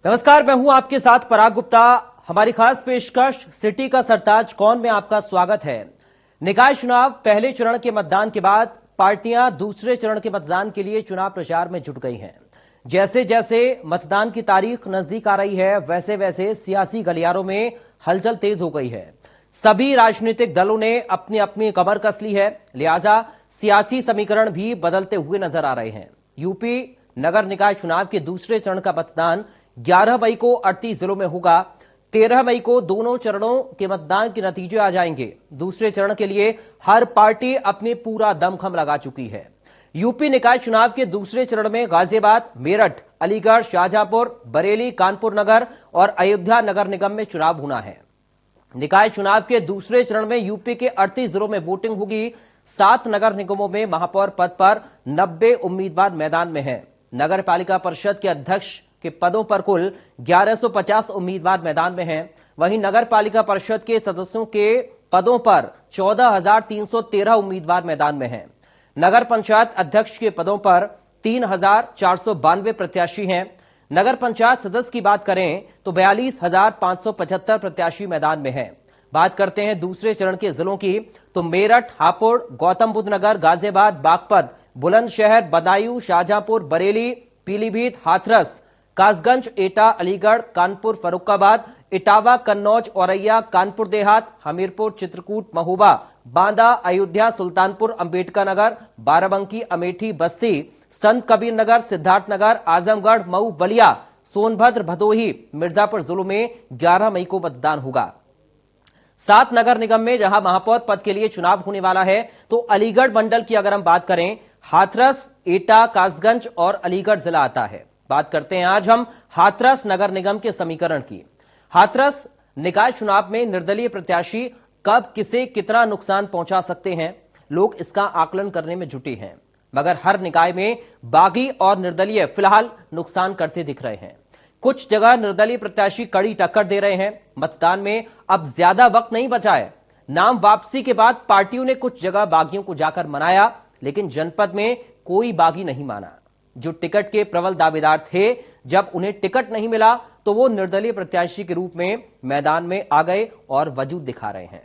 नमस्कार, मैं हूं आपके साथ पराग गुप्ता। हमारी खास पेशकश सिटी का सरताज कौन में आपका स्वागत है। निकाय चुनाव पहले चरण के मतदान के बाद पार्टियां दूसरे चरण के मतदान के लिए चुनाव प्रचार में जुट गई हैं। जैसे जैसे मतदान की तारीख नजदीक आ रही है, वैसे वैसे सियासी गलियारों में हलचल तेज हो गई है। सभी राजनीतिक दलों ने अपनी अपनी कमर कस ली है, लिहाजा सियासी समीकरण भी बदलते हुए नजर आ रहे हैं। यूपी नगर निकाय चुनाव के दूसरे चरण का मतदान 11 मई को 38 जिलों में होगा। 13 मई को दोनों चरणों के मतदान के नतीजे आ जाएंगे। दूसरे चरण के लिए हर पार्टी अपने पूरा दमखम लगा चुकी है। यूपी निकाय चुनाव के दूसरे चरण में गाजियाबाद, मेरठ, अलीगढ़, शाहजहांपुर, बरेली, कानपुर नगर और अयोध्या नगर निगम में चुनाव होना है। निकाय चुनाव के दूसरे चरण में यूपी के 38 जिलों में वोटिंग होगी। 7 नगर निगमों में महापौर पद पर 90 उम्मीदवार मैदान में हैं। नगर पालिका परिषद के अध्यक्ष के पदों पर कुल 1150 उम्मीदवार मैदान में हैं। वहीं नगर पालिका परिषद के सदस्यों के पदों पर 14,313 उम्मीदवार मैदान में हैं। नगर पंचायत अध्यक्ष के पदों पर 3,492 प्रत्याशी हैं। नगर पंचायत सदस्य की बात करें तो 42,575 प्रत्याशी मैदान में हैं। बात करते हैं दूसरे चरण के जिलों की, तो मेरठ, हापुड़, गौतम बुद्ध नगर, गाजियाबाद, बागपत, बुलंदशहर, बदायूं, शाहजहांपुर, बरेली, पीलीभीत, हाथरस, कासगंज, एटा, अलीगढ़, कानपुर, फर्रुखाबाद, इटावा, कन्नौज, औरैया, कानपुर देहात, हमीरपुर, चित्रकूट, महोबा, बांदा, अयोध्या, सुल्तानपुर, अंबेडकर नगर, बाराबंकी, अमेठी, बस्ती, संत कबीर नगर, सिद्धार्थ नगर, आजमगढ़, मऊ, बलिया, सोनभद्र, भदोही, मिर्जापुर जिलों में 11 मई को मतदान होगा। 7 नगर निगम में जहां महापौर पद के लिए चुनाव होने वाला है, तो अलीगढ़ मंडल की अगर हम बात करें, हाथरस, एटा, कासगंज और अलीगढ़ जिला आता है। बात करते हैं आज हम हाथरस नगर निगम के समीकरण की। हाथरस निकाय चुनाव में निर्दलीय प्रत्याशी कब किसे कितना नुकसान पहुंचा सकते हैं, लोग इसका आकलन करने में जुटे हैं। मगर हर निकाय में बागी और निर्दलीय फिलहाल नुकसान करते दिख रहे हैं। कुछ जगह निर्दलीय प्रत्याशी कड़ी टक्कर दे रहे हैं। मतदान में अब ज्यादा वक्त नहीं बचा है। नाम वापसी के बाद पार्टियों ने कुछ जगह बागियों को जाकर मनाया, लेकिन जनपद में कोई बागी नहीं माना। जो टिकट के प्रबल दावेदार थे, जब उन्हें टिकट नहीं मिला तो वो निर्दलीय प्रत्याशी के रूप में मैदान में आ गए और वजूद दिखा रहे हैं।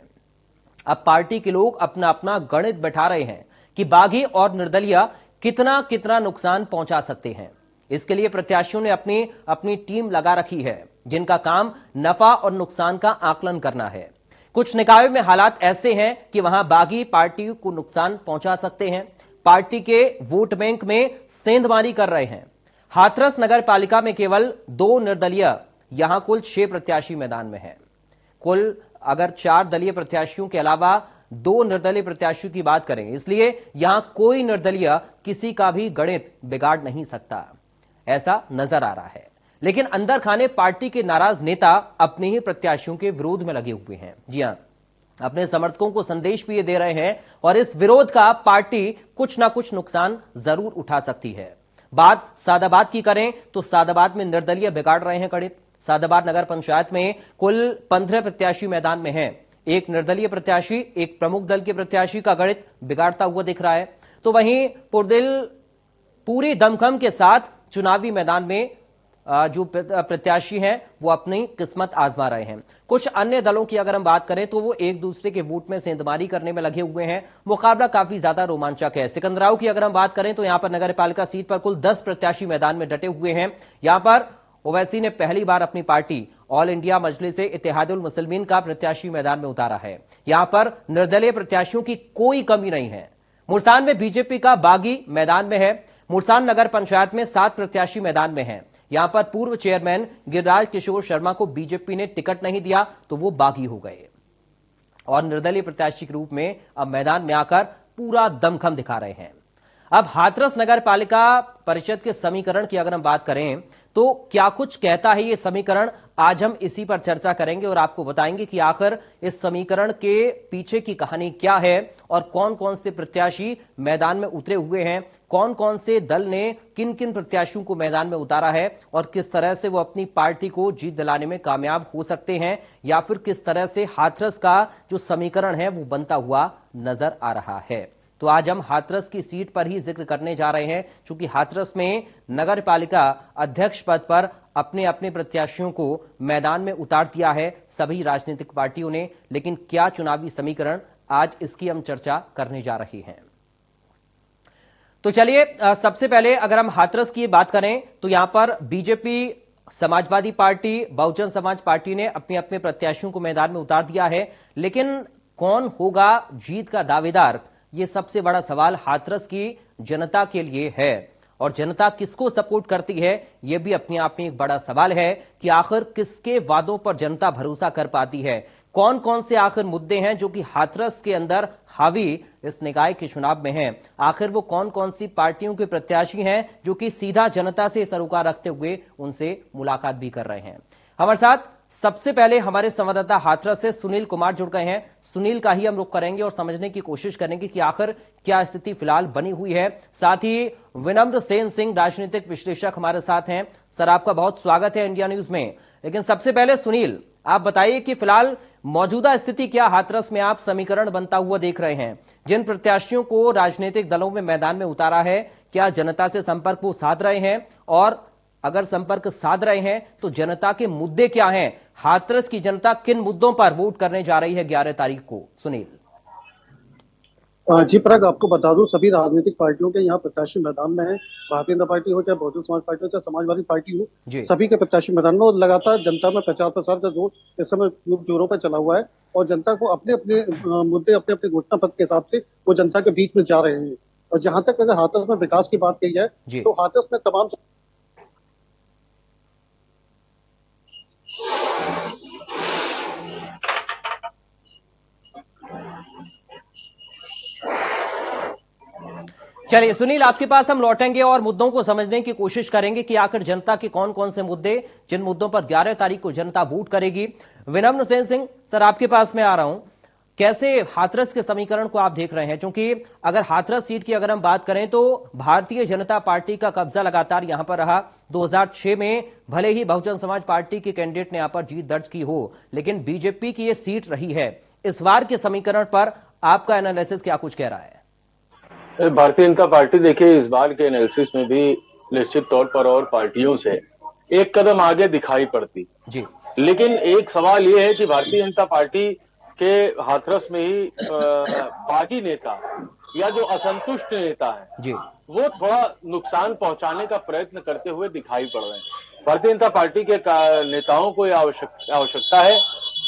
अब पार्टी के लोग अपना अपना गणित बैठा रहे हैं कि बागी और निर्दलीय कितना कितना नुकसान पहुंचा सकते हैं। इसके लिए प्रत्याशियों ने अपनी अपनी टीम लगा रखी है, जिनका काम नफा और नुकसान का आकलन करना है। कुछ निकायों में हालात ऐसे हैं कि वहां बागी पार्टी को नुकसान पहुंचा सकते हैं, पार्टी के वोट बैंक में सेंधमारी कर रहे हैं। हाथरस नगर पालिका में केवल 2 निर्दलीय, यहां कुल 6 प्रत्याशी मैदान में हैं। कुल अगर 4 दलीय प्रत्याशियों के अलावा 2 निर्दलीय प्रत्याशियों की बात करें, इसलिए यहां कोई निर्दलीय किसी का भी गणित बिगाड़ नहीं सकता, ऐसा नजर आ रहा है। लेकिन अंदर खाने पार्टी के नाराज नेता अपने ही प्रत्याशियों के विरोध में लगे हुए हैं। जी हां, अपने समर्थकों को संदेश भी ये दे रहे हैं और इस विरोध का पार्टी कुछ ना कुछ नुकसान जरूर उठा सकती है। बात सादाबाद की करें तो सादाबाद में निर्दलीय बिगाड़ रहे हैं गणित। सादाबाद नगर पंचायत में कुल 15 प्रत्याशी मैदान में हैं। एक निर्दलीय प्रत्याशी, एक प्रमुख दल के प्रत्याशी का गणित बिगाड़ता हुआ दिख रहा है। तो वहीं पुरदिल पूरी दमखम के साथ चुनावी मैदान में जो प्रत्याशी हैं वो अपनी किस्मत आजमा रहे हैं। कुछ अन्य दलों की अगर हम बात करें तो वो एक दूसरे के वोट में सेंधमारी करने में लगे हुए हैं। मुकाबला काफी ज्यादा रोमांचक है। सिकंदराव की अगर हम बात करें तो यहां पर नगर पालिका सीट पर कुल 10 प्रत्याशी मैदान में डटे हुए हैं। यहां पर ओवैसी ने पहली बार अपनी party All India Majlise Ittehadul Muslimeen का प्रत्याशी मैदान में उतारा है। यहां पर निर्दलीय प्रत्याशियों की कोई कमी नहीं है। मुल्तान में बीजेपी का बागी मैदान में है। मुल्तान नगर पंचायत में 7 प्रत्याशी मैदान में हैं। यहां पर पूर्व चेयरमैन गिरिराज किशोर शर्मा को बीजेपी ने टिकट नहीं दिया तो वो बागी हो गए और निर्दलीय प्रत्याशी के रूप में अब मैदान में आकर पूरा दमखम दिखा रहे हैं। अब हाथरस नगर पालिका परिषद के समीकरण की अगर हम बात करें तो क्या कुछ कहता है ये समीकरण, आज हम इसी पर चर्चा करेंगे और आपको बताएंगे कि आखिर इस समीकरण के पीछे की कहानी क्या है और कौन कौन से प्रत्याशी मैदान में उतरे हुए हैं, कौन कौन से दल ने किन किन प्रत्याशियों को मैदान में उतारा है और किस तरह से वो अपनी पार्टी को जीत दिलाने में कामयाब हो सकते हैं, या फिर किस तरह से हाथरस का जो समीकरण है वो बनता हुआ नजर आ रहा है। तो आज हम हाथरस की सीट पर ही जिक्र करने जा रहे हैं, क्योंकि हाथरस में नगर पालिका अध्यक्ष पद पर अपने अपने प्रत्याशियों को मैदान में उतार दिया है सभी राजनीतिक पार्टियों ने। लेकिन क्या चुनावी समीकरण, आज इसकी हम चर्चा करने जा रहे हैं। तो चलिए, सबसे पहले अगर हम हाथरस की बात करें तो यहां पर BJP, Samajwadi party, Bahujan Samaj party ने अपने अपने प्रत्याशियों को मैदान में उतार दिया है। लेकिन कौन होगा जीत का दावेदार, ये सबसे बड़ा सवाल हाथरस की जनता के लिए है। और जनता किसको सपोर्ट करती है, यह भी अपने आप में एक बड़ा सवाल है कि आखिर किसके वादों पर जनता भरोसा कर पाती है। कौन कौन से आखिर मुद्दे हैं जो कि हाथरस के अंदर हावी इस निकाय के चुनाव में हैं। आखिर वो कौन कौन सी पार्टियों के प्रत्याशी हैं जो कि सीधा जनता से सरोकार रखते हुए उनसे मुलाकात भी कर रहे हैं। हमारे साथ सबसे पहले हमारे संवाददाता हाथरस से सुनील कुमार जुड़ गए हैं। सुनील का ही हम रुख करेंगे और समझने की कोशिश करेंगे कि आखिर क्या स्थिति फिलहाल बनी हुई है। साथ ही विनम्र सेन सिंह, राजनीतिक विश्लेषक, हमारे साथ हैं। सर, आपका बहुत स्वागत है इंडिया न्यूज में। लेकिन सबसे पहले सुनील, आप बताइए कि फिलहाल मौजूदा स्थिति क्या हाथरस में आप समीकरण बनता हुआ देख रहे हैं। जिन प्रत्याशियों को राजनीतिक दलों में मैदान में उतारा है, क्या जनता से संपर्क वो साध रहे हैं, और अगर संपर्क साध रहे हैं तो जनता के मुद्दे क्या हैं? हाथरस की जनता किन मुद्दों पर वोट करने जा रही है 11 तारीख को? सुनील जी पराग, आपको बता दूं, सभी राजनीतिक पार्टियों के यहाँ प्रत्याशी मैदान में है। भारतीय जनता पार्टी हो, चाहे बहुजन समाज पार्टी हो, चाहे समाजवादी पार्टी हो, सभी के प्रत्याशी मैदान में। और लगातार जनता में प्रचार प्रसार का जोर इस समय जोरों पर चला हुआ है और जनता को अपने अपने मुद्दे, अपने अपने घोषणा पत्र के हिसाब से वो जनता के बीच में जा रहे हैं। और जहां तक अगर हाथरस में विकास की बात कही जाए तो हाथरस में तमाम चलिए सुनील, आपके पास हम लौटेंगे और मुद्दों को समझने की कोशिश करेंगे कि आखिर जनता के कौन कौन से मुद्दे, जिन मुद्दों पर 11 तारीख को जनता वोट करेगी। विनम्र सेन सिंह सर, आपके पास मैं आ रहा हूं। कैसे हाथरस के समीकरण को आप देख रहे हैं? क्योंकि अगर हाथरस सीट की अगर हम बात करें तो भारतीय जनता पार्टी का कब्जा लगातार यहां पर रहा। 2006 में भले ही बहुजन समाज पार्टी के कैंडिडेट ने यहां पर जीत दर्ज की हो, लेकिन बीजेपी की यह सीट रही है। इस बार के समीकरण पर आपका एनालिसिस क्या कुछ कह रहा है? भारतीय जनता पार्टी, देखिए, इस बार के एनालिसिस में भी निश्चित तौर पर और पार्टियों से एक कदम आगे दिखाई पड़ती जी। लेकिन एक सवाल यह है कि भारतीय जनता पार्टी के हाथरस में ही बागी नेता या जो असंतुष्ट नेता है जी, वो थोड़ा नुकसान पहुंचाने का प्रयत्न करते हुए दिखाई पड़ रहे हैं। भारतीय जनता पार्टी के नेताओं को यह आवश्यकता है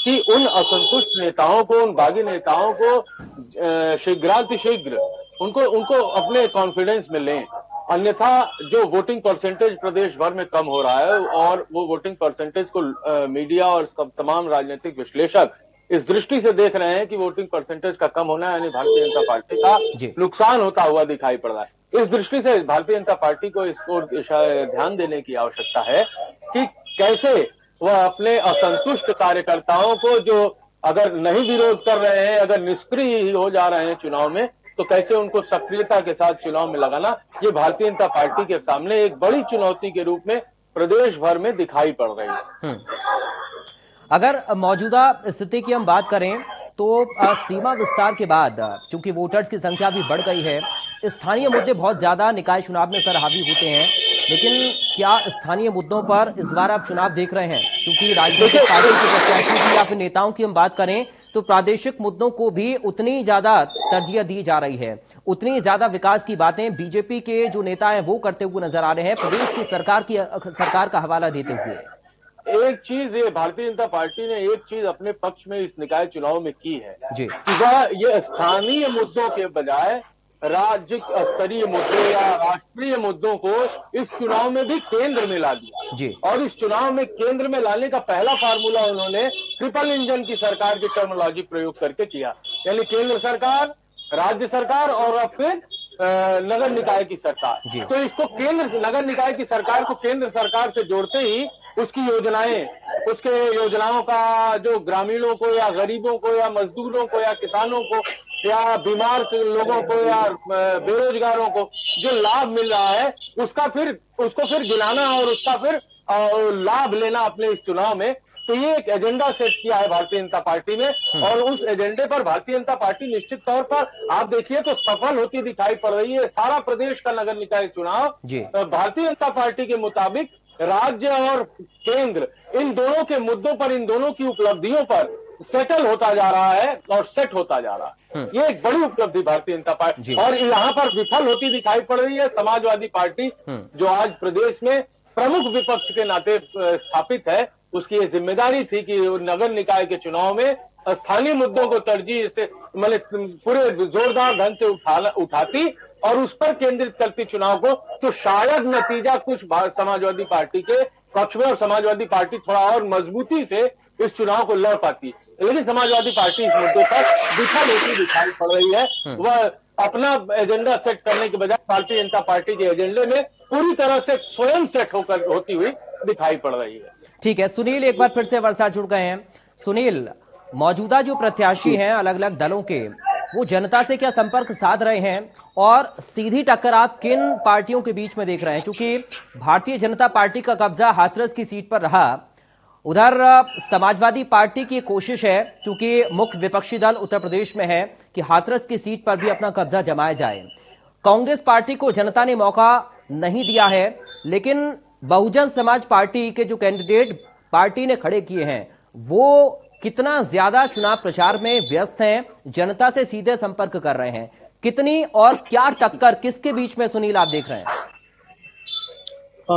कि उन असंतुष्ट नेताओं को, उन बागी नेताओं को शीघ्रातिशीघ्र उनको अपने कॉन्फिडेंस में लें। अन्यथा जो वोटिंग परसेंटेज प्रदेश भर में कम हो रहा है, और वो वोटिंग परसेंटेज को मीडिया और तमाम राजनीतिक विश्लेषक इस दृष्टि से देख रहे हैं कि वोटिंग परसेंटेज का कम होना यानी भारतीय जनता पार्टी का नुकसान होता हुआ दिखाई पड़ रहा है। इस दृष्टि से भारतीय जनता पार्टी को इसको ध्यान देने की आवश्यकता है कि कैसे वह अपने असंतुष्ट कार्यकर्ताओं को, जो अगर नहीं विरोध कर रहे हैं, अगर निष्क्रिय ही हो जा रहे हैं चुनाव में, तो कैसे उनको सक्रियता के साथ चुनाव में लगाना, ये भारतीय जनता पार्टी के सामने एक बड़ी चुनौती के रूप में प्रदेश भर में दिखाई पड़ रही है। अगर मौजूदा स्थिति की हम बात करें तो सीमा विस्तार के बाद चूंकि वोटर्स की संख्या भी बढ़ गई है, स्थानीय मुद्दे बहुत ज्यादा निकाय चुनाव में सर हावी होते हैं। लेकिन क्या स्थानीय मुद्दों पर इस बार आप चुनाव देख रहे हैं? क्योंकि राजनीतिक पार्टी के प्रत्याशियों की या फिर नेताओं की हम बात करें तो प्रादेशिक मुद्दों को भी उतनी ज्यादा तरजीह दी जा रही है, उतनी ज्यादा विकास की बातें बीजेपी के जो नेता हैं वो करते हुए नजर आ रहे हैं, प्रदेश की सरकार का हवाला देते हुए। एक चीज, ये भारतीय जनता पार्टी ने एक चीज अपने पक्ष में इस निकाय चुनाव में की है जी, कि वह ये स्थानीय मुद्दों के बजाय राज्य स्तरीय मुद्दे या राष्ट्रीय मुद्दों को इस चुनाव में भी केंद्र में ला दिया जी। और इस चुनाव में केंद्र में लाने का पहला फार्मूला उन्होंने ट्रिपल इंजन की सरकार की टर्मिनोलॉजी प्रयोग करके किया, यानी केंद्र सरकार, राज्य सरकार और अब फिर नगर निकाय की सरकार। तो इसको नगर निकाय की सरकार को केंद्र सरकार से जोड़ते ही उसकी योजनाएं, उसके योजनाओं का जो ग्रामीणों को या गरीबों को या मजदूरों को या किसानों को या बीमार लोगों को या बेरोजगारों को जो लाभ मिल रहा है, उसको फिर गिनाना और उसका फिर लाभ लेना अपने इस चुनाव में, तो ये एक एजेंडा सेट किया है भारतीय जनता पार्टी ने, और उस एजेंडे पर भारतीय जनता पार्टी निश्चित तौर पर आप देखिए तो सफल होती दिखाई पड़ रही है। सारा प्रदेश का नगर निकाय चुनाव भारतीय जनता पार्टी के मुताबिक राज्य और केंद्र इन दोनों के मुद्दों पर, इन दोनों की उपलब्धियों पर सेटल होता जा रहा है और सेट होता जा रहा है। ये एक बड़ी उपलब्धि भारतीय जनता पार्टी, और यहाँ पर विफल होती दिखाई पड़ रही है समाजवादी पार्टी, जो आज प्रदेश में प्रमुख विपक्ष के नाते स्थापित है। उसकी ये जिम्मेदारी थी कि नगर निकाय के चुनाव में स्थानीय मुद्दों को तरजीह से मतलब पूरे जोरदार ढंग से उठाती और उस पर केंद्रित करती चुनाव को, तो शायद नतीजा कुछ समाजवादी पार्टी के पक्ष में और समाजवादी पार्टी थोड़ा और मजबूती से इस चुनाव को लड़ पाती। लेकिन समाजवादी पार्टी इस मुद्दे पर विफल होती दिखाई पड़ रही है। वह अपना एजेंडा सेट करने के बजाय भारतीय जनता पार्टी के एजेंडे में पूरी तरह से स्वयं सेट होकर होती हुई दिखाई पड़ रही है। ठीक है सुनील, एक बार फिर से वर्षा जुड़ गए हैं। सुनील, मौजूदा जो प्रत्याशी हैं अलग अलग दलों के, वो जनता से क्या संपर्क साध रहे हैं और सीधी टक्कर आप किन पार्टियों के बीच में देख रहे हैं? क्योंकि भारतीय जनता पार्टी का कब्जा हाथरस की सीट पर रहा, उधर समाजवादी पार्टी की कोशिश है, क्योंकि मुख्य विपक्षी दल उत्तर प्रदेश में है, कि हाथरस की सीट पर भी अपना कब्जा जमाया जाए। कांग्रेस पार्टी को जनता ने मौका नहीं दिया है, लेकिन बहुजन समाज पार्टी के जो कैंडिडेट पार्टी ने खड़े किए हैं वो कितना ज्यादा चुनाव प्रचार में व्यस्त हैं, जनता से सीधे संपर्क कर रहे हैं, कितनी और क्या टक्कर किसके बीच में सुनील आप देख रहे हैं?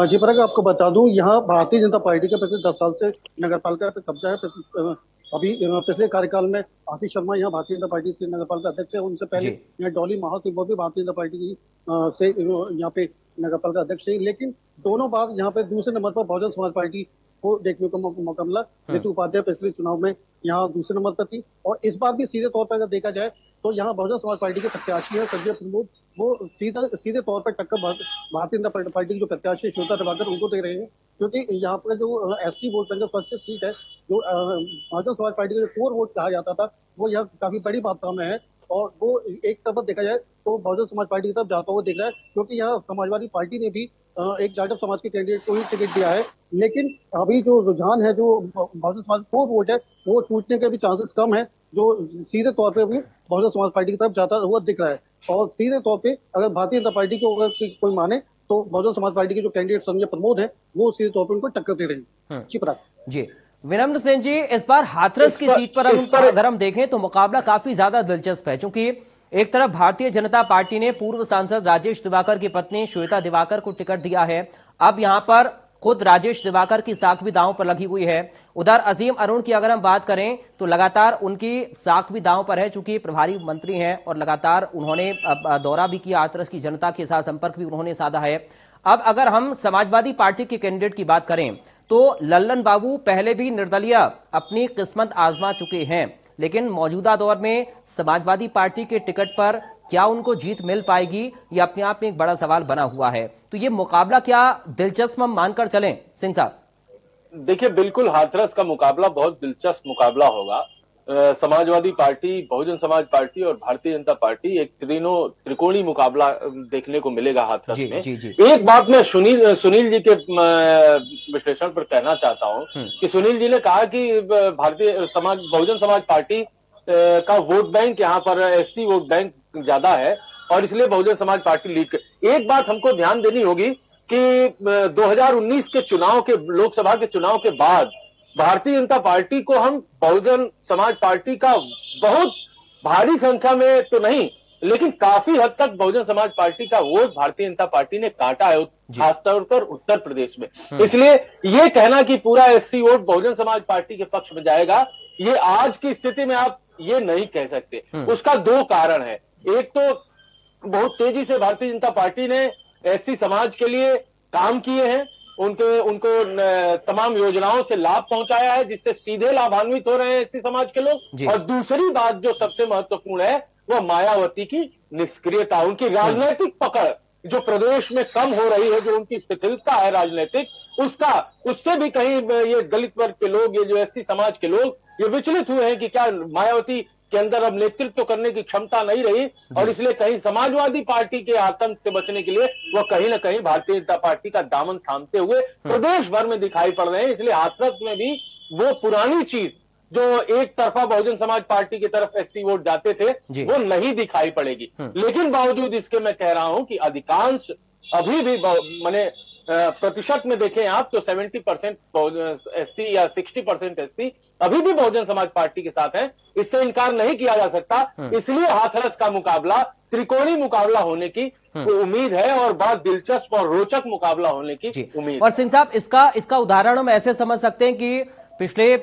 जी पराग, आपको बता दूं, यहाँ भारतीय जनता पार्टी का पिछले 10 साल से नगर पालिका पे कब्जा है। अभी पिछले कार्यकाल में आशीष शर्मा यहाँ भारतीय जनता पार्टी से नगर पालिका अध्यक्ष है। उनसे पहले यहाँ डॉली माहौल थी, वो भी भारतीय जनता पार्टी की से यहाँ पे नगर पालिका अध्यक्ष है। लेकिन दोनों बार यहाँ पे दूसरे नंबर पर बहुजन समाज पार्टी को देखने को मौका मिला। नीतू उपाध्याय पिछले चुनाव में यहाँ दूसरे नंबर पर थी, और इस बार भी सीधे तौर पर अगर देखा जाए तो यहाँ बहुजन समाज पार्टी के प्रत्याशी है संजय प्रमोद, वो सीधे तौर पर टक्कर भारतीय जनता पार्टी की जो प्रत्याशी श्वेता दिवाकर उनको दे रहे हैं। क्योंकि यहाँ पर जो SC vote bank first seat है, जो बहुजन समाज पार्टी का जो कोर वोट कहा जाता था, वो यहाँ काफी बड़ी मात्रा में है, और वो एक तरफ देखा जाए तो बहुजन समाज पार्टी की तरफ जाता हुआ दिख रहा है। क्योंकि यहाँ समाजवादी पार्टी ने भी एक जाटव समाज के कैंडिडेट को ही टिकट दिया है, लेकिन अभी जो रुझान है, जो बहुजन समाज कोर वोट है, वो टूटने के भी चांसेस कम है, जो सीधे तौर पे भी बहुजन समाज पार्टी की तरफ जाता हुआ दिख रहा है। और सीधे तौर पे अगर भारतीय जनता पार्टी को अगर कोई माने तो बहुजन समाज पार्टी के जो कैंडिडेट संजय प्रमोद है, वो सीधे तौर पर उनको टक्कर दे रहे हैं। जी विनम्र सिंह जी, इस बार हाथरस की सीट पर अगर हम देखें तो मुकाबला काफी ज्यादा दिलचस्प है, क्योंकि एक तरफ भारतीय जनता पार्टी ने पूर्व सांसद राजेश दिवाकर की पत्नी श्वेता दिवाकर को टिकट दिया है। अब यहां पर खुद राजेश दिवाकर की साख भी दांव पर लगी हुई है। उधर अजीम अरुण की अगर हम बात करें तो लगातार उनकी साख भी दांव पर है, चूंकि प्रभारी मंत्री हैं और लगातार उन्होंने दौरा भी किया, हाथरस की जनता के साथ संपर्क भी उन्होंने साधा है। अब अगर हम समाजवादी पार्टी के कैंडिडेट की बात करें तो लल्लन बाबू पहले भी निर्दलीय अपनी किस्मत आजमा चुके हैं, लेकिन मौजूदा दौर में समाजवादी पार्टी के टिकट पर क्या उनको जीत मिल पाएगी, ये अपने आप में एक बड़ा सवाल बना हुआ है। तो ये मुकाबला क्या दिलचस्प हम मानकर चलें सिंह साहब? देखिए, बिल्कुल हाथरस का मुकाबला बहुत दिलचस्प मुकाबला होगा। समाजवादी पार्टी, बहुजन समाज पार्टी और भारतीय जनता पार्टी, एक त्रिकोणीय मुकाबला देखने को मिलेगा हाथरस में। एक बात मैं सुनील जी के विश्लेषण पर कहना चाहता हूं कि सुनील जी ने कहा कि बहुजन समाज पार्टी का वोट बैंक यहाँ पर SC वोट बैंक ज्यादा है और इसलिए बहुजन समाज पार्टी लीड कर। एक बात हमको ध्यान देनी होगी कि 2019 के चुनाव के लोकसभा के चुनाव के बाद भारतीय जनता पार्टी को हम बहुजन समाज पार्टी का बहुत भारी संख्या में तो नहीं, लेकिन काफी हद तक बहुजन समाज पार्टी का वोट भारतीय जनता पार्टी ने काटा है, खासतौर पर उत्तर प्रदेश में। इसलिए ये कहना कि पूरा SC vote Bahujan Samaj party के पक्ष में जाएगा, ये आज की स्थिति में आप ये नहीं कह सकते। उसका दो कारण है। एक तो बहुत तेजी से भारतीय जनता पार्टी ने SC समाज के लिए काम किए हैं, उनको तमाम योजनाओं से लाभ पहुंचाया है, जिससे सीधे लाभान्वित हो रहे हैं SC समाज के लोग। और दूसरी बात जो सबसे महत्वपूर्ण है वो मायावती की निष्क्रियता, उनकी राजनीतिक पकड़ जो प्रदेश में कम हो रही है, जो उनकी शिथिलता है राजनीतिक, उससे भी कहीं ये दलित वर्ग के लोग, ये जो SC समाज के लोग ये विचलित हुए हैं कि क्या मायावती के अंदर अब नेतृत्व करने की क्षमता नहीं रही, और इसलिए कहीं समाजवादी पार्टी के आतंक से बचने के लिए वो कहीं ना कहीं भारतीय जनता पार्टी का दामन थामते हुए प्रदेश भर में दिखाई पड़ रहे हैं। इसलिए हाथरस में भी वो पुरानी चीज जो एक तरफा बहुजन समाज पार्टी की तरफ एससी वोट जाते थे वो नहीं दिखाई पड़ेगी। लेकिन बावजूद इसके मैं कह रहा हूं कि अधिकांश अभी भी माने प्रतिशत में देखें आप तो 70% एससी या 60% एससी अभी भी बहुजन समाज पार्टी के साथ हैं। इससे इनकार नहीं किया जा सकता। इसलिए हाथरस का मुकाबला त्रिकोणीय मुकाबला होने की उम्मीद है और बहुत दिलचस्प और रोचक मुकाबला होने की उम्मीद। और सिंह साहब, इसका उदाहरण हम ऐसे समझ सकते हैं कि पिछले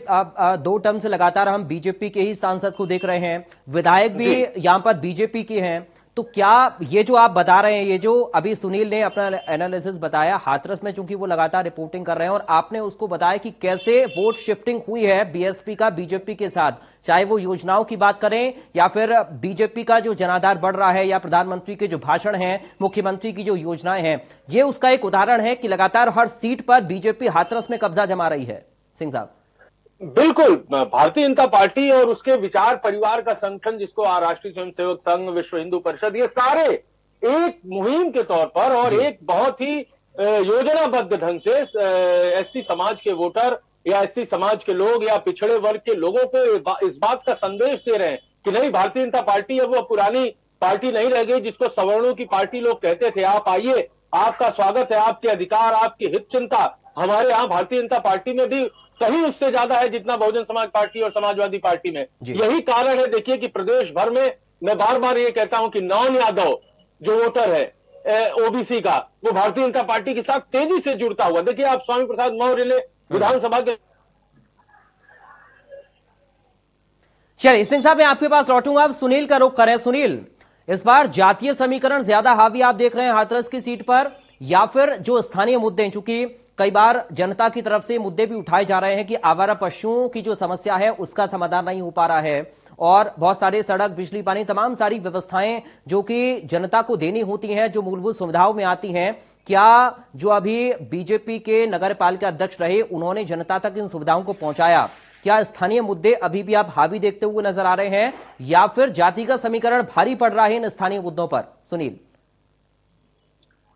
2 टर्म से लगातार हम बीजेपी के ही सांसद को देख रहे हैं, विधायक भी यहां पर बीजेपी के हैं। तो क्या ये जो आप बता रहे हैं, ये जो अभी सुनील ने अपना एनालिसिस बताया, हाथरस में चूंकि वो लगातार रिपोर्टिंग कर रहे हैं और आपने उसको बताया कि कैसे वोट शिफ्टिंग हुई है बीएसपी का बीजेपी के साथ, चाहे वो योजनाओं की बात करें या फिर बीजेपी का जो जनाधार बढ़ रहा है या प्रधानमंत्री के जो भाषण हैं, मुख्यमंत्री की जो योजनाएं हैं, ये उसका एक उदाहरण है कि लगातार हर सीट पर बीजेपी हाथरस में कब्जा जमा रही है। सिंह साहब, बिल्कुल, भारतीय जनता पार्टी और उसके विचार परिवार का संगठन जिसको राष्ट्रीय स्वयंसेवक संघ, विश्व हिंदू परिषद, ये सारे एक मुहिम के तौर पर और एक बहुत ही योजनाबद्ध ढंग से एससी समाज के वोटर या एससी समाज के लोग या पिछड़े वर्ग के लोगों को इस बात का संदेश दे रहे हैं कि नहीं, भारतीय जनता पार्टी अब वो पुरानी पार्टी नहीं रह गई जिसको सवर्णों की पार्टी लोग कहते थे। आप आइए, आपका स्वागत है, आपके अधिकार, आपकी हित चिंता हमारे यहाँ भारतीय जनता पार्टी में भी कहीं उससे ज्यादा है जितना बहुजन समाज पार्टी और समाजवादी पार्टी में। यही कारण है देखिए कि प्रदेश भर में मैं बार बार ये कहता हूं कि नॉन यादव जो वोटर है ओबीसी का, वो भारतीय जनता पार्टी के साथ तेजी से जुड़ता हुआ। देखिए आप स्वामी प्रसाद मौर्य ने विधानसभा के। चलिए सिंह साहब, मैं आपके पास लौटूंगा, अब सुनील का रुख करें। सुनील, इस बार जातीय समीकरण ज्यादा हावी आप देख रहे हैं हाथरस की सीट पर, या फिर जो स्थानीय मुद्दे हैं, चूंकि कई बार जनता की तरफ से मुद्दे भी उठाए जा रहे हैं कि आवारा पशुओं की जो समस्या है उसका समाधान नहीं हो पा रहा है और बहुत सारे सड़क, बिजली, पानी, तमाम सारी व्यवस्थाएं जो कि जनता को देनी होती हैं, जो मूलभूत सुविधाओं में आती हैं, क्या जो अभी बीजेपी के नगर पालिका अध्यक्ष रहे उन्होंने जनता तक इन सुविधाओं को पहुंचाया? क्या स्थानीय मुद्दे अभी भी आप हावी देखते हुए नजर आ रहे हैं या फिर जातिगत समीकरण भारी पड़ रहा है इन स्थानीय मुद्दों पर? सुनील,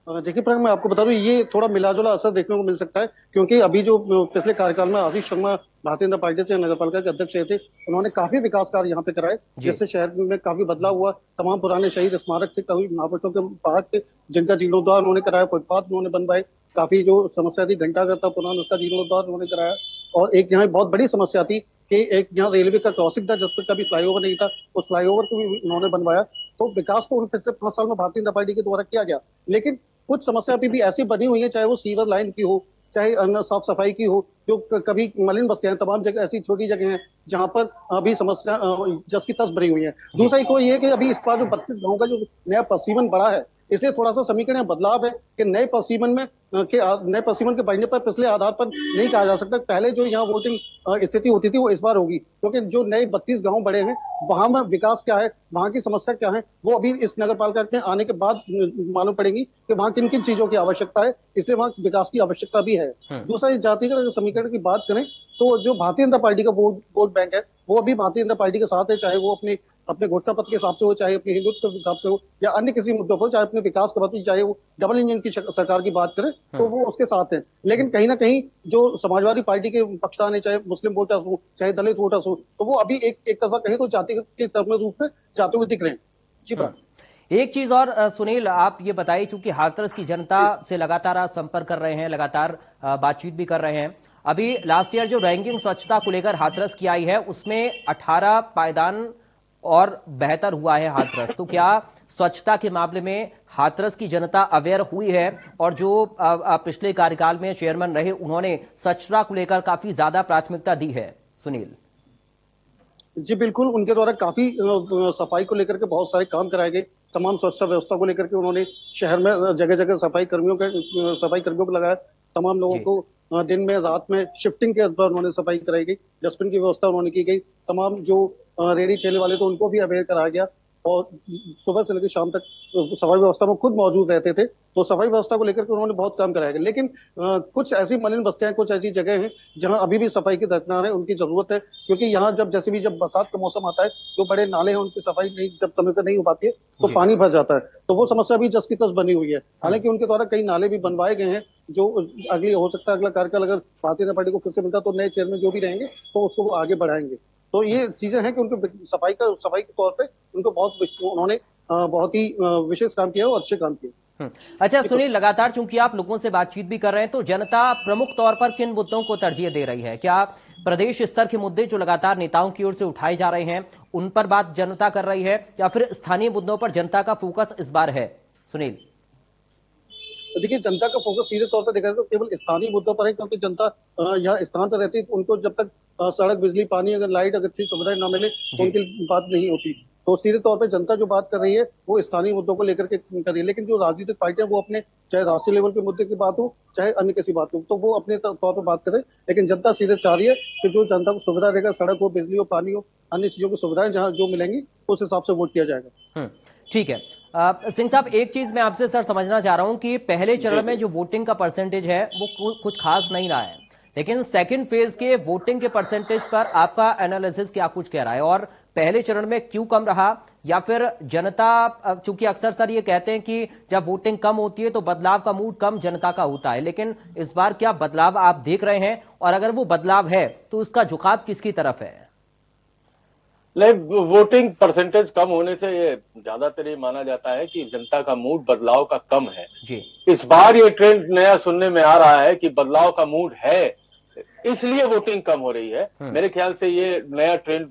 देखिए प्रज्ञा, मैं आपको बता दूं, ये थोड़ा मिलाजुला असर देखने को मिल सकता है क्योंकि अभी जो पिछले कार्यकाल में आशीष शर्मा भारतीय जनता पार्टी से नगर पालिका के अध्यक्ष थे, उन्होंने काफी विकास कार्य यहाँ पे कराए, जिससे शहर में काफी बदलाव हुआ। तमाम पुराने शहीद स्मारक थे, कभी महापुरुषों के पार्क थे जिनका जीर्णोद्धार उन्होंने कराया, फुटपाथ उन्होंने बनवाए, काफी जो समस्या थी घंटाघर था पुराना, उसका जीर्णोद्धार उन्होंने कराया। और एक यहाँ बहुत बड़ी समस्या थी कि एक यहाँ रेलवे का क्रॉसिंग था जिस पर कभी फ्लाईओवर नहीं था, उस फ्लाईओवर को भी उन्होंने बनवाया। तो विकास तो उन पिछले 5 साल में भारतीय जनता पार्टी के द्वारा किया गया, लेकिन कुछ समस्या अभी भी ऐसी बनी हुई है, चाहे वो सीवर लाइन की हो, चाहे अन्य साफ सफाई की हो, जो कभी मलिन बस्तियां, तमाम जगह ऐसी छोटी जगह हैं जहां पर अभी समस्या जस की तस बनी हुई है। दूसरा एक ये कि अभी इस बार जो 32 गांव का जो नया पसीमन बढ़ा है, इसलिए थोड़ा सा समीकरण बदलाव है कि नए पसीमन के बढ़ने पर पिछले आधार पर नहीं कहा जा सकता। पहले जो यहाँ वोटिंग स्थिति होती थी वो इस बार होगी, क्योंकि जो नए 32 गांव बढ़े हैं वहां में विकास क्या है, वहां की समस्या क्या है, वो अभी इस नगर पालिका में आने के बाद मालूम पड़ेगी कि वहां किन किन चीजों की आवश्यकता है, इसलिए वहां विकास की आवश्यकता भी है। दूसरा, जातिगत समीकरण की बात करें तो जो भारतीय जनता पार्टी का वोट बैंक है वो अभी भारतीय जनता पार्टी के साथ है, चाहे वो अपने घोषणा पत्र के हिसाब से हो, चाहे अपने हिंदुत्व के हिसाब से हो, या अन्य किसी मुद्दों पर, चाहे अपने विकास के बात, चाहे वो डबल इंजन की सरकार की बात करें तो वो उसके साथ है। लेकिन कहीं ना कहीं जो समाजवादी पार्टी के पक्षदान है, चाहे मुस्लिम वोटर्स हो, चाहे दलित वोटर्स हो, तो वो अभी एक तरफा कहीं तो जाति के तरफ में रूप में जाते हुए दिख रहे हैं। जी, एक चीज और सुनील, आप ये बताइए, चूंकि हाथरस की जनता से लगातार आप संपर्क कर रहे हैं, लगातार बातचीत भी कर रहे हैं, अभी लास्ट ईयर जो रैंकिंग स्वच्छता को लेकर हाथरस की आई है उसमें 18 पायदान और बेहतर हुआ है हाथरस। तो क्या स्वच्छता के मामले में हाथरस की जनता अवेयर हुई है और जो पिछले कार्यकाल में चेयरमैन रहे उन्होंने स्वच्छता को लेकर काफी ज्यादा प्राथमिकता दी है? सुनील जी बिल्कुल, उनके द्वारा काफी सफाई को लेकर के बहुत सारे काम कराए गए, तमाम स्वच्छता व्यवस्था को लेकर के उन्होंने शहर में जगह जगह सफाई कर्मियों को लगाया, तमाम लोगों को दिन में रात में शिफ्टिंग के द्वारा उन्होंने सफाई कराई गई, डस्टबिन की व्यवस्था उन्होंने की गई, तमाम जो रेहड़ी ठेले वाले तो उनको भी अवेयर कराया गया और सुबह से लेकर शाम तक सफाई व्यवस्था में खुद मौजूद रहते थे। तो सफाई व्यवस्था को लेकर के उन्होंने बहुत काम कराया गया। लेकिन कुछ ऐसी मलिन बस्तियां, कुछ ऐसी जगह हैं जहां अभी भी सफाई की दरकार है, उनकी जरूरत है, क्योंकि यहाँ जब बरसात का मौसम आता है तो बड़े नाले हैं, उनकी सफाई नहीं जब समय से नहीं हो पाती है तो पानी भर जाता है, तो वो समस्या भी जस की तस बनी हुई है। हालांकि उनके द्वारा कई नाले भी बनवाए गए हैं, जो अगली हो सकता है अगला कार्यकाल अगर भारतीय जनता पार्टी को फिर से मिलता तो नए चेयरमैन जो भी रहेंगे तो उसको वो आगे बढ़ाएंगे। तो ये चीजें हैं कि उनको सफाई के तौर पे उनको उन्होंने बहुत ही विशेष काम किया और अच्छे काम किए। अच्छा सुनील, लगातार चूंकि आप लोगों से बातचीत भी कर रहे हैं, तो जनता प्रमुख तौर पर किन मुद्दों को तरजीह दे रही है? क्या प्रदेश स्तर के मुद्दे जो लगातार नेताओं की ओर से उठाए जा रहे हैं उन पर बात जनता कर रही है, या फिर स्थानीय मुद्दों पर जनता का फोकस इस बार है? सुनील, तो देखिए, जनता का फोकस सीधे तौर पर देखा जाए तो केवल स्थानीय मुद्दों पर है, क्योंकि जनता यहाँ स्थान पर रहती है, उनको जब तक सड़क, बिजली, पानी, अगर लाइट, अगर अच्छी सुविधाएं ना मिले तो उनकी बात नहीं होती। तो सीधे तौर पर जनता जो बात कर रही है वो स्थानीय मुद्दों को लेकर के कर रही है। लेकिन जो राजनीतिक पार्टियां वो अपने चाहे राष्ट्रीय लेवल के मुद्दे की बात हो चाहे अन्य किसी बात हो तो वो अपने तौर पर बात करें। लेकिन जनता सीधे चाह रही है कि जो जनता को सुविधा देगा, सड़क हो, बिजली हो, पानी हो, अन्य चीजों की सुविधाएं जहाँ जो मिलेंगी उस हिसाब से वोट किया जाएगा। ठीक है। सिंह साहब, एक चीज मैं आपसे सर समझना चाह रहा हूं कि पहले चरण में जो वोटिंग का परसेंटेज है वो कुछ खास नहीं रहा है, लेकिन सेकंड फेज के वोटिंग के परसेंटेज पर आपका एनालिसिस क्या कुछ कह रहा है? और पहले चरण में क्यों कम रहा? या फिर जनता, चूंकि अक्सर सर ये कहते हैं कि जब वोटिंग कम होती है तो बदलाव का मूड कम जनता का होता है, लेकिन इस बार क्या बदलाव आप देख रहे हैं? और अगर वो बदलाव है तो उसका झुकाव किसकी तरफ है? वोटिंग परसेंटेज कम होने से ये ज्यादातर ये माना जाता है कि जनता का मूड बदलाव का कम है जी। इस बार ये ट्रेंड नया सुनने में आ रहा है कि बदलाव का मूड है, इसलिए वोटिंग कम हो रही है। मेरे ख्याल से ये नया ट्रेंड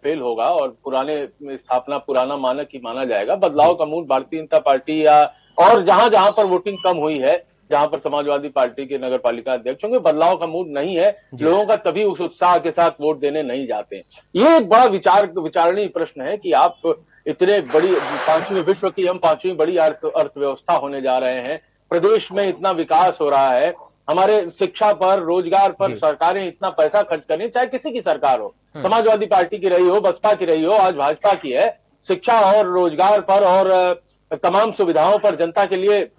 फेल होगा और पुराना मानक ही माना जाएगा। बदलाव का मूड भारतीय जनता पार्टी या और जहां जहां पर वोटिंग कम हुई है, जहां पर समाजवादी पार्टी के नगर पालिका अध्यक्ष होंगे, बदलाव का मूड नहीं है, लोगों का तभी उस उत्साह के साथ वोट देने नहीं जाते। ये एक बड़ा विचारणीय प्रश्न है कि आप इतने बड़ी विश्व की हम पांचवी बड़ी अर्थव्यवस्था होने जा रहे हैं, प्रदेश में इतना विकास हो रहा है, हमारे शिक्षा पर, रोजगार पर सरकारें इतना पैसा खर्च कर रही है, चाहे किसी की सरकार हो, समाजवादी पार्टी की रही हो, बसपा की रही हो, आज भाजपा की है, शिक्षा और रोजगार पर और तमाम सुविधाओं पर जनता के लिए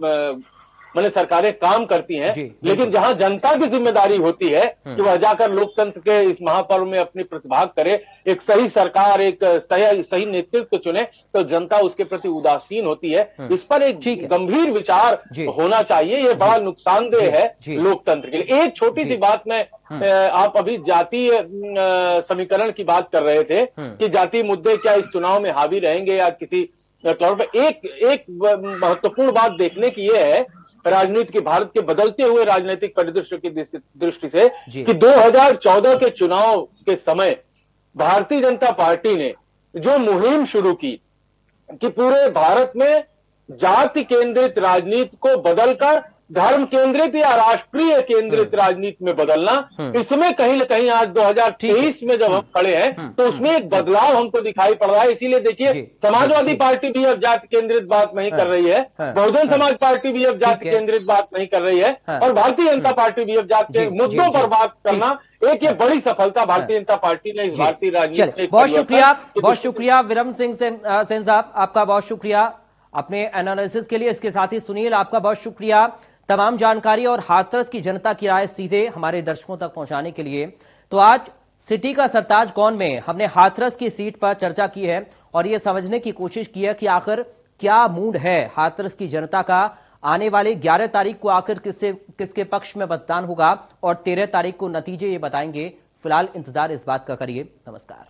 मैंने सरकारें काम करती हैं। लेकिन जहां जनता की जिम्मेदारी होती है कि वह जाकर लोकतंत्र के इस महापर्व में अपनी प्रतिभाग करे, एक सही सरकार, एक सही नेतृत्व चुने, तो जनता उसके प्रति उदासीन होती है। इस पर एक गंभीर विचार होना चाहिए। ये बड़ा नुकसानदेह है लोकतंत्र के लिए। एक छोटी सी बात में, आप अभी जातीय समीकरण की बात कर रहे थे कि जातीय मुद्दे क्या इस चुनाव में हावी रहेंगे या किसी तौर पर। एक महत्वपूर्ण बात देखने की यह है राजनीति के, भारत के बदलते हुए राजनीतिक परिदृश्य की दृष्टि से, कि 2014 के चुनाव के समय भारतीय जनता पार्टी ने जो मुहिम शुरू की कि पूरे भारत में जाति केंद्रित राजनीति को बदलकर धर्म केंद्रित या राष्ट्रीय केंद्रित राजनीति में बदलना, इसमें कहीं न कहीं आज 2023 में जब हम खड़े हैं तो उसमें एक बदलाव हमको दिखाई पड़ रहा है। इसीलिए देखिए, समाजवादी पार्टी भी अब जाति केंद्रित बात नहीं कर रही है, बहुजन समाज पार्टी भी अब जाति केंद्रित बात नहीं कर रही है, और भारतीय जनता पार्टी भी अब जाति के मुद्दों पर बात करना, एक ये बड़ी सफलता भारतीय जनता पार्टी ने इस भारतीय राजनीति में। बहुत शुक्रिया विरम सिंह सेन साहब, आपका बहुत शुक्रिया अपने एनालिसिस के लिए। इसके साथ ही सुनील, आपका बहुत शुक्रिया तमाम जानकारी और हाथरस की जनता की राय सीधे हमारे दर्शकों तक पहुंचाने के लिए। तो आज सिटी का सरताज कौन में हमने हाथरस की सीट पर चर्चा की है और यह समझने की कोशिश की है कि आखिर क्या मूड है हाथरस की जनता का। आने वाले 11 तारीख को आखिर किसके पक्ष में मतदान होगा और 13 तारीख को नतीजे ये बताएंगे। फिलहाल इंतजार इस बात का करिए। नमस्कार।